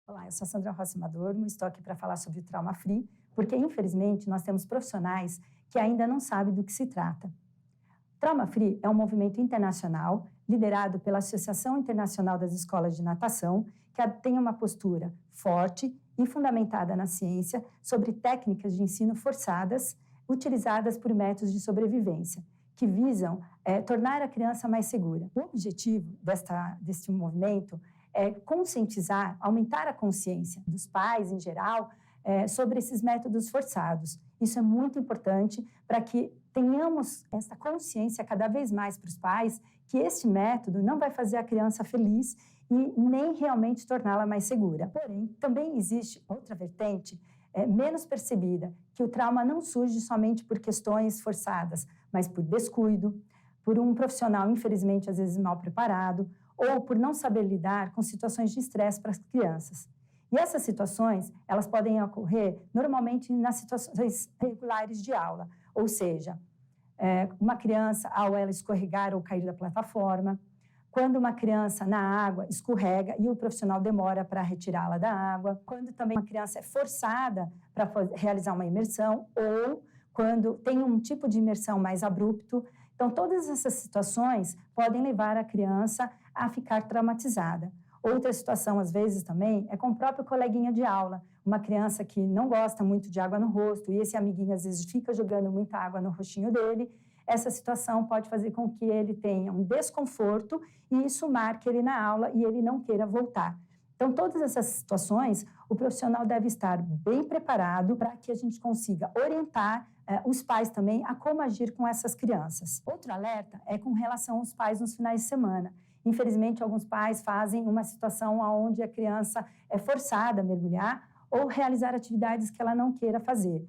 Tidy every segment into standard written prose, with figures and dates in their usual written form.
Olá, eu sou a Sandra Rossi Madormo, estou aqui para falar sobre o Trauma Free, porque infelizmente nós temos profissionais que ainda não sabem do que se trata. Trauma Free é um movimento internacional liderado pela Associação Internacional das Escolas de Natação, que tem uma postura forte e fundamentada na ciência sobre técnicas de ensino forçadas utilizadas por métodos de sobrevivência, que visam tornar a criança mais segura. O objetivo deste movimento é conscientizar, aumentar a consciência dos pais, em geral, sobre esses métodos forçados. Isso é muito importante para que tenhamos essa consciência cada vez mais para os pais que este método não vai fazer a criança feliz e nem realmente torná-la mais segura. Porém, também existe outra vertente menos percebida, que o trauma não surge somente por questões forçadas, mas por descuido, por um profissional, infelizmente, às vezes mal preparado, ou por não saber lidar com situações de estresse para as crianças. E essas situações, elas podem ocorrer normalmente nas situações regulares de aula, ou seja, uma criança, ao ela escorregar ou cair da plataforma, quando uma criança na água escorrega e o profissional demora para retirá-la da água, quando também uma criança é forçada para realizar uma imersão, ou quando tem um tipo de imersão mais abrupto. Então, todas essas situações podem levar a criança a ficar traumatizada. Outra situação, às vezes, também, é com o próprio coleguinha de aula. Uma criança que não gosta muito de água no rosto e esse amiguinho, às vezes, fica jogando muita água no rostinho dele. Essa situação pode fazer com que ele tenha um desconforto e isso marque ele na aula e ele não queira voltar. Então, todas essas situações, o profissional deve estar bem preparado para que a gente consiga orientar os pais também a como agir com essas crianças. Outro alerta é com relação aos pais nos finais de semana. Infelizmente, alguns pais fazem uma situação onde a criança é forçada a mergulhar ou realizar atividades que ela não queira fazer.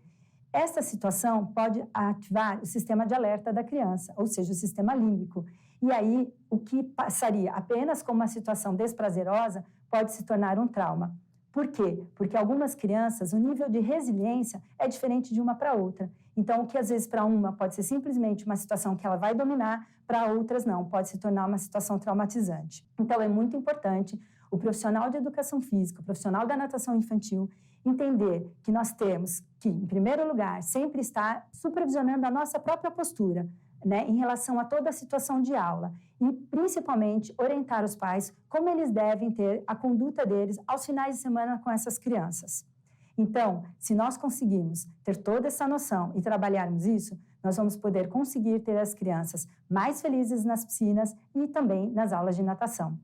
Essa situação pode ativar o sistema de alerta da criança, ou seja, o sistema límbico. E aí, o que passaria apenas como uma situação desprazerosa pode se tornar um trauma. Por quê? Porque algumas crianças, o nível de resiliência é diferente de uma para outra. Então, o que às vezes para uma pode ser simplesmente uma situação que ela vai dominar, para outras não, pode se tornar uma situação traumatizante. Então, é muito importante o profissional de educação física, o profissional da natação infantil, entender que nós temos que, em primeiro lugar, sempre estar supervisionando a nossa própria postura, em relação a toda a situação de aula e, principalmente, orientar os pais como eles devem ter a conduta deles aos finais de semana com essas crianças. Então, se nós conseguirmos ter toda essa noção e trabalharmos isso, nós vamos poder conseguir ter as crianças mais felizes nas piscinas e também nas aulas de natação.